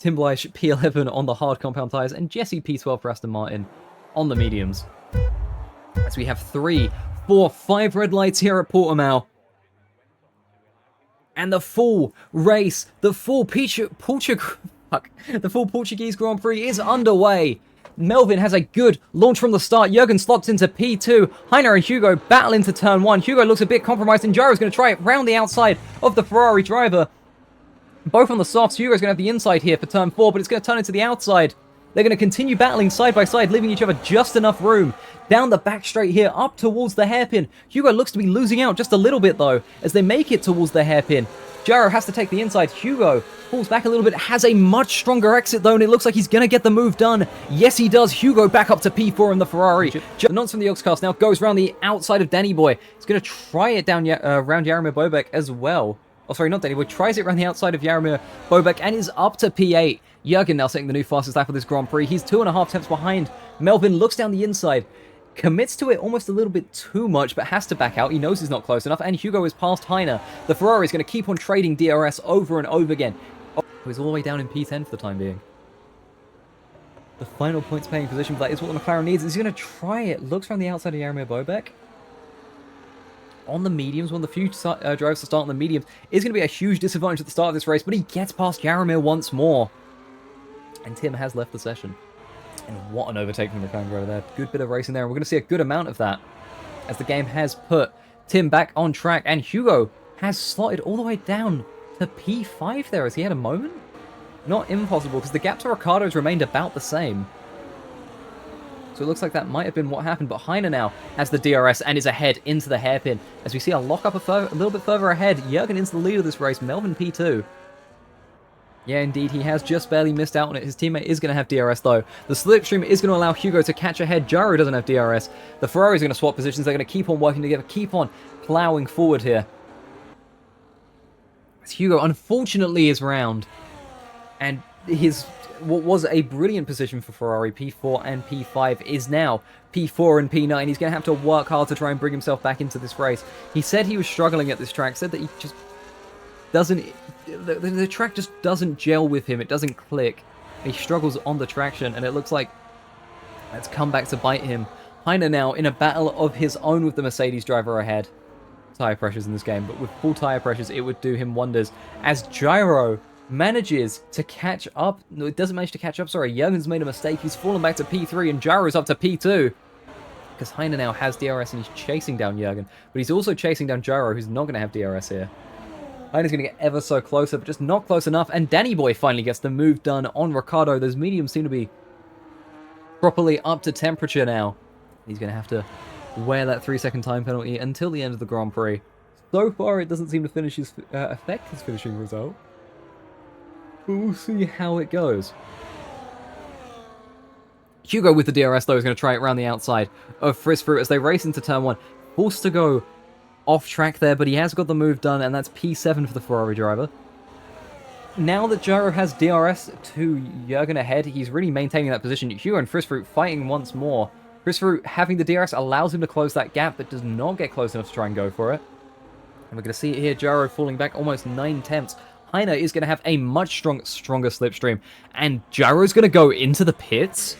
Tim Blythe P11 on the hard compound tyres, and Jesse P12 for Aston Martin on the mediums. As we have 3, 4, 5 red lights here at Portimao. And the full race, the full Portuguese Grand Prix is underway. Melvin has a good launch from the start. Jurgen slots into P2. Heiner and Hugo battle into turn 1. Hugo looks a bit compromised, and Gyro's going to try it round the outside of the Ferrari driver. Both on the softs. Hugo's going to have the inside here for turn 4, but it's going to turn into the outside. They're going to continue battling side by side, leaving each other just enough room. Down the back straight here, up towards the hairpin. Hugo looks to be losing out just a little bit, though, as they make it towards the hairpin. Gyro has to take the inside. Hugo pulls back a little bit, has a much stronger exit, though, and it looks like he's going to get the move done. Yes, he does. Hugo back up to P4 in the Ferrari. The nonce from the Oxcast now goes around the outside of Danny Boy. He's going to try it down around Jaromir Bobek as well. Oh, sorry, not Danny Boy. Tries it around the outside of Jaromir Bobek and is up to P8. Jurgen now setting the new fastest lap of this Grand Prix. He's 2.5 tenths behind. Melvin looks down the inside. Commits to it almost a little bit too much, but has to back out. He knows he's not close enough, and Hugo is past Heiner. The Ferrari is going to keep on trading DRS over and over again. Oh, he's all the way down in P10 for the time being. The final points paying position for that is what the McLaren needs. He's going to try it. Looks around the outside of Jaromir Bobek. On the mediums, one of the few drivers to start on the mediums, is going to be a huge disadvantage at the start of this race, but he gets past Jaromir once more. And Tim has left the session. And what an overtake from the McLaren driver there. Good bit of racing there, and we're going to see a good amount of that, as the game has put Tim back on track, and Hugo has slotted all the way down to P5 there. Has he had a moment? Not impossible, because the gap to Ricciardo's remained about the same. So it looks like that might have been what happened, but Heiner now has the DRS and is ahead into the hairpin. As we see a lock up a little bit further ahead, Jurgen into the lead of this race, Melvin P2. Yeah, indeed, he has just barely missed out on it. His teammate is going to have DRS, though. The slipstream is going to allow Hugo to catch ahead. Gyro doesn't have DRS. The Ferraris are going to swap positions. They're going to keep on working together, keep on ploughing forward here. As Hugo, unfortunately, is round. And what was a brilliant position for Ferrari, P4 and P5, is now P4 and P9. He's going to have to work hard to try and bring himself back into this race. He said he was struggling at this track, said that he just doesn't... The track just doesn't gel with him. It doesn't click. He struggles on the traction, and it looks like that's come back to bite him. Heiner now in a battle of his own with the Mercedes driver ahead. Tyre pressures in this game, but with full tyre pressures, it would do him wonders. As Gyro manages to catch up. No, it doesn't manage to catch up. Sorry, Jurgen's made a mistake. He's fallen back to P3, and Gyro's up to P2. Because Heiner now has DRS, and he's chasing down Jurgen. But he's also chasing down Gyro, who's not going to have DRS here. Heiner's going to get ever so closer, but just not close enough. And Danny Boy finally gets the move done on Ricciardo. Those mediums seem to be properly up to temperature now. He's going to have to wear that 3-second time penalty until the end of the Grand Prix. So far, it doesn't seem to finish his affect his finishing result. But we'll see how it goes. Hugo with the DRS, though, is going to try it around the outside of Frisfruit as they race into turn 1. Forced to go off track there, but he has got the move done, and that's P7 for the Ferrari driver. Now that Gyro has DRS to Jurgen ahead, he's really maintaining that position. Hugo and Frisfruit fighting once more. Frisfruit having the DRS allows him to close that gap, but does not get close enough to try and go for it. And we're going to see it here, Gyro falling back almost 9 tenths. Heiner is going to have a much stronger slipstream, and Gyro's going to go into the pits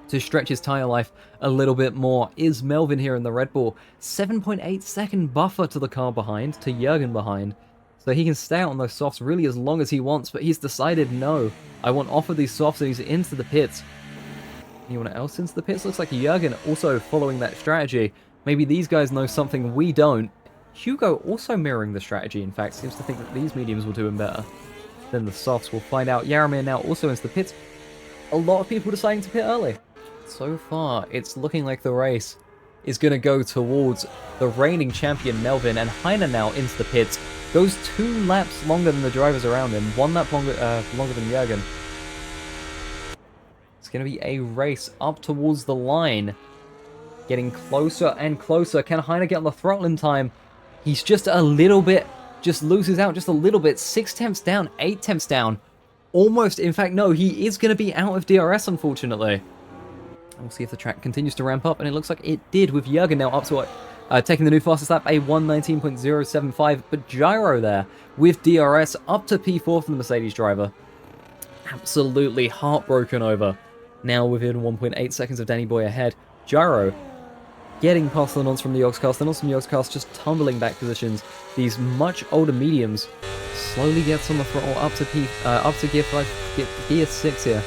to stretch his tyre life a little bit more. Is Melvin here in the Red Bull? 7.8 second buffer to the car behind, to Jurgen behind. So he can stay out on those softs really as long as he wants, but he's decided, no, I want off of these softs, and he's into the pits. Anyone else into the pits? Looks like Jurgen also following that strategy. Maybe these guys know something we don't. Hugo also mirroring the strategy, in fact, seems to think that these mediums will do him better than the softs. We'll find out. Jaromir now also into the pits. A lot of people deciding to pit early. So far, it's looking like the race is going to go towards the reigning champion Melvin, and Heiner now into the pits. Goes 2 laps longer than the drivers around him. 1 lap longer than Jurgen. It's going to be a race up towards the line. Getting closer and closer. Can Heiner get on the throttle in time? He's just a little bit, just loses out just a little bit. 6 tenths down, 8 tenths down. Almost, in fact, no, he is going to be out of DRS, unfortunately. And we'll see if the track continues to ramp up, and it looks like it did, with Jurgen now up to taking the new fastest lap, a 1:19.075. But Gyro there, with DRS, up to P4 from the Mercedes driver. absolutely heartbroken over. Now within 1.8 seconds of Danny Boy ahead. Gyro getting past the nonce from the Yogscast. The nonce from the Yogscast just tumbling back positions. These much older mediums slowly gets on the throttle up to gear 5, gear 6 here.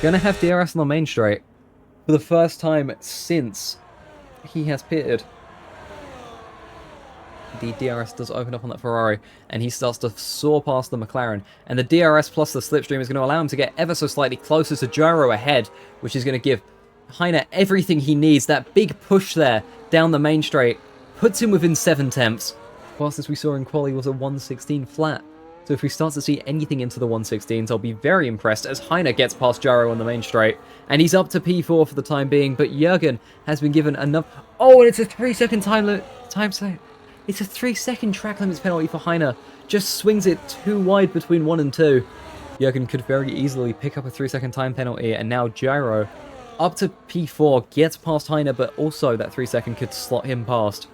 Gonna have DRS on the main straight for the first time since he has pitted. The DRS does open up on that Ferrari, and he starts to soar past the McLaren. And the DRS plus the slipstream is going to allow him to get ever so slightly closer to Gyro ahead, which is going to give Heiner everything he needs. That big push there down the main straight puts him within 7/10. Fastest we saw in quali was a 1:16 flat. So if we start to see anything into the 1:16s, I'll be very impressed as Heiner gets past Gyro on the main straight. And he's up to P4 for the time being, but Jürgen has been given enough... Oh, and it's a 3-second It's a 3-second track limits penalty for Heiner. Just swings it too wide between 1 and 2. Jürgen could very easily pick up a 3-second time penalty, and now Gyro, up to P4, gets past Heiner, but also that 3-second could slot him past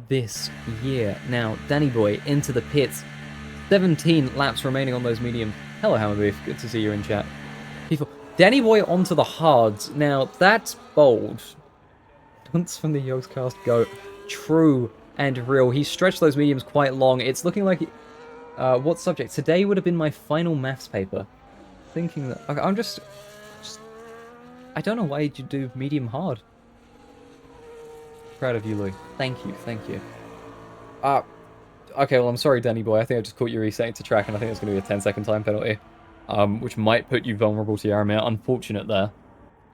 this year. Now, Danny Boy into the pits. 17 laps remaining on those mediums. Hello, Hammerbeef. Good to see you in chat. P4. Danny Boy onto the hards. Now, that's bold. Once from the Yogscast go. True and real. He stretched those mediums quite long. It's looking like... what subject? Today would have been my final maths paper. Thinking that... I'm just... I don't know why you do medium hard. Proud of you, Louis. Thank you, thank you. Okay, well, I'm sorry, Danny Boy. I think I just caught you resetting to track, and I think it's going to be a 10-second time penalty. Which might put you vulnerable to Yaramir. Unfortunate there.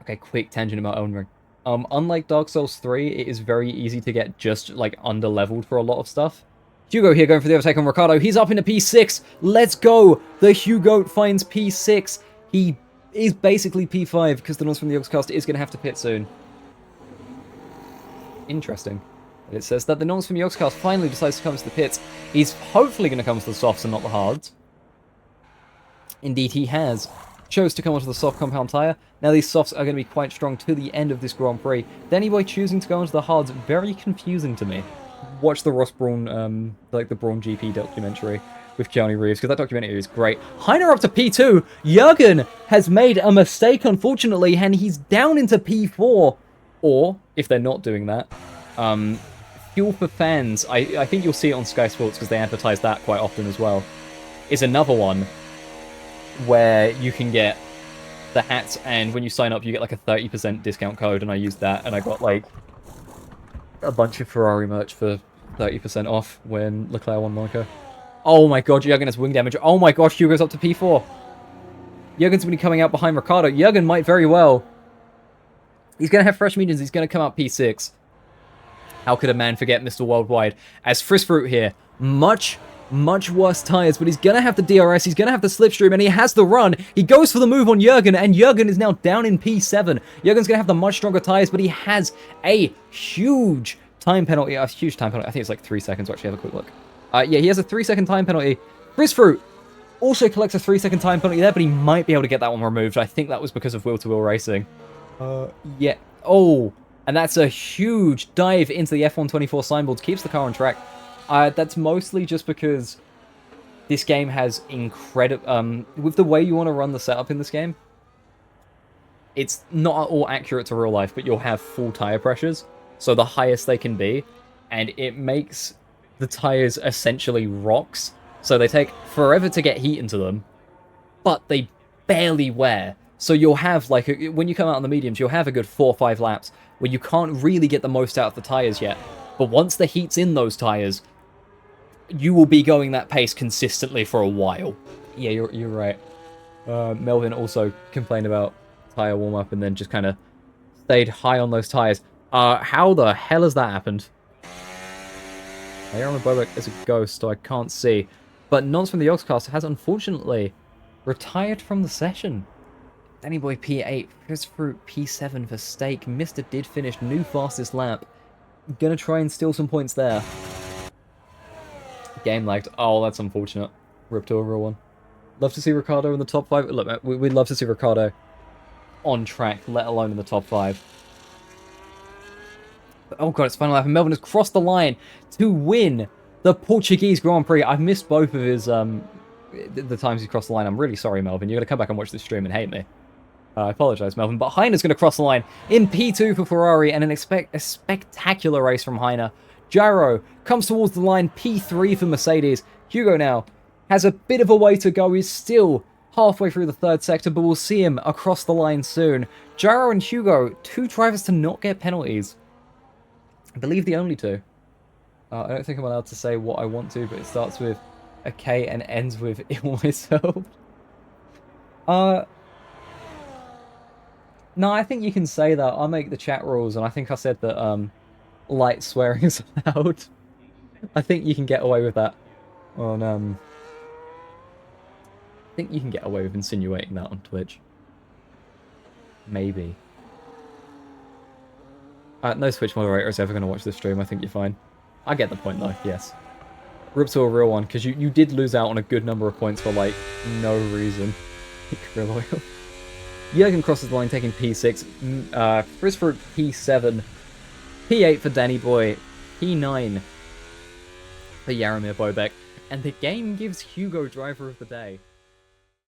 Okay, quick tangent about Elden Ring. Unlike Dark Souls 3, it is very easy to get just, like, under-leveled for a lot of stuff. Hugo here going for the overtake on Ricardo. He's up into P6. Let's go! The Hugo finds P6. He is basically P5 because the nonce from the Yogscast is going to have to pit soon. Interesting. It says that the nonce from the Yogscast finally decides to come to the pits. He's hopefully going to come to the softs and not the hards. Indeed, he has. Chose to come onto the soft compound tyre. Now these softs are going to be quite strong to the end of this Grand Prix. Danny Boy choosing to go onto the hards, very confusing to me. Watch the Ross Brawn, like the Brawn GP documentary with Keanu Reeves, because that documentary is great. Heiner up to P2. Jürgen has made a mistake, unfortunately, and he's down into P4. Or, if they're not doing that, Fuel for Fans, I think you'll see it on Sky Sports because they advertise that quite often as well, is another one where you can get the hats, and when you sign up you get like a 30% discount code, and I used that and I got like a bunch of Ferrari merch for 30% off when Leclerc won Monaco. Oh my god, Jürgen has wing damage. Oh my gosh, Hugo's up to P4. Jürgen's going to be coming out behind Ricardo. Jürgen might very well. He's going to have fresh mediums. He's going to come out P6. How could a man forget Mr. Worldwide? As Frizzfruit here, much worse tyres, but he's going to have the DRS, he's going to have the slipstream, and he has the run. He goes for the move on Jürgen, and Jürgen is now down in P7. Jürgen's going to have the much stronger tyres, but he has a huge time penalty. I think it's like 3 seconds. Actually, have a quick look. Yeah, he has a 3-second time penalty. Frizzfruit also collects a 3-second time penalty there, but he might be able to get that one removed. I think that was because of wheel-to-wheel racing. Yeah. Oh, and that's a huge dive into the F124 signboards. Keeps the car on track. That's mostly just because this game has incredible... with the way you want to run the setup in this game, it's not at all accurate to real life, but you'll have full tire pressures, so the highest they can be, and it makes the tires essentially rocks, so they take forever to get heat into them, but they barely wear. So you'll have, like, when you come out on the mediums, you'll have a good 4 or 5 laps where you can't really get the most out of the tires yet. But once the heat's in those tires, you will be going that pace consistently for a while. Yeah, you're right. Melvin also complained about tire warm-up and then just kind of stayed high on those tires. How the hell has that happened? Aaron Bobek is a ghost, so I can't see. But Nonce from the Yogscast has unfortunately retired from the session. Danny Boy P8, Frizzfruit P7 for Stake. Mr. did finish new fastest lap. Gonna try and steal some points there. Game lagged. Oh, that's unfortunate. Ripped to a real one. Love to see Ricardo in the top 5. Look, we'd love to see Ricardo on track, let alone in the top 5. But, oh god, it's final lap, and Melvin has crossed the line to win the Portuguese Grand Prix. I've missed both of his the times he's crossed the line. I'm really sorry, Melvin. You're going to come back and watch this stream and hate me. I apologize, Melvin. But Heiner's going to cross the line in P2 for Ferrari, and a spectacular race from Heiner. Gyro comes towards the line, P3 for Mercedes. Hugo now has a bit of a way to go. He's still halfway through the third sector, but we'll see him across the line soon. Gyro and Hugo, 2 drivers to not get penalties. I believe the only 2. I don't think I'm allowed to say what I want to, but it starts with a K and ends with ill myself. No, I think you can say that. I'll make the chat rules, and I think I said that light swearing is allowed. I think you can get away with that on I think you can get away with insinuating that on Twitch. Maybe. No Twitch moderator is ever going to watch this stream. I think you're fine. I get the point, though. Yes. Rip to a real one, because you did lose out on a good number of points for, like, no reason. Krill oil. Jurgen crosses the line, taking P6. Frizz for P7. P8 for Danny Boy. P9 for Jaromir Bobek. And the game gives Hugo driver of the day.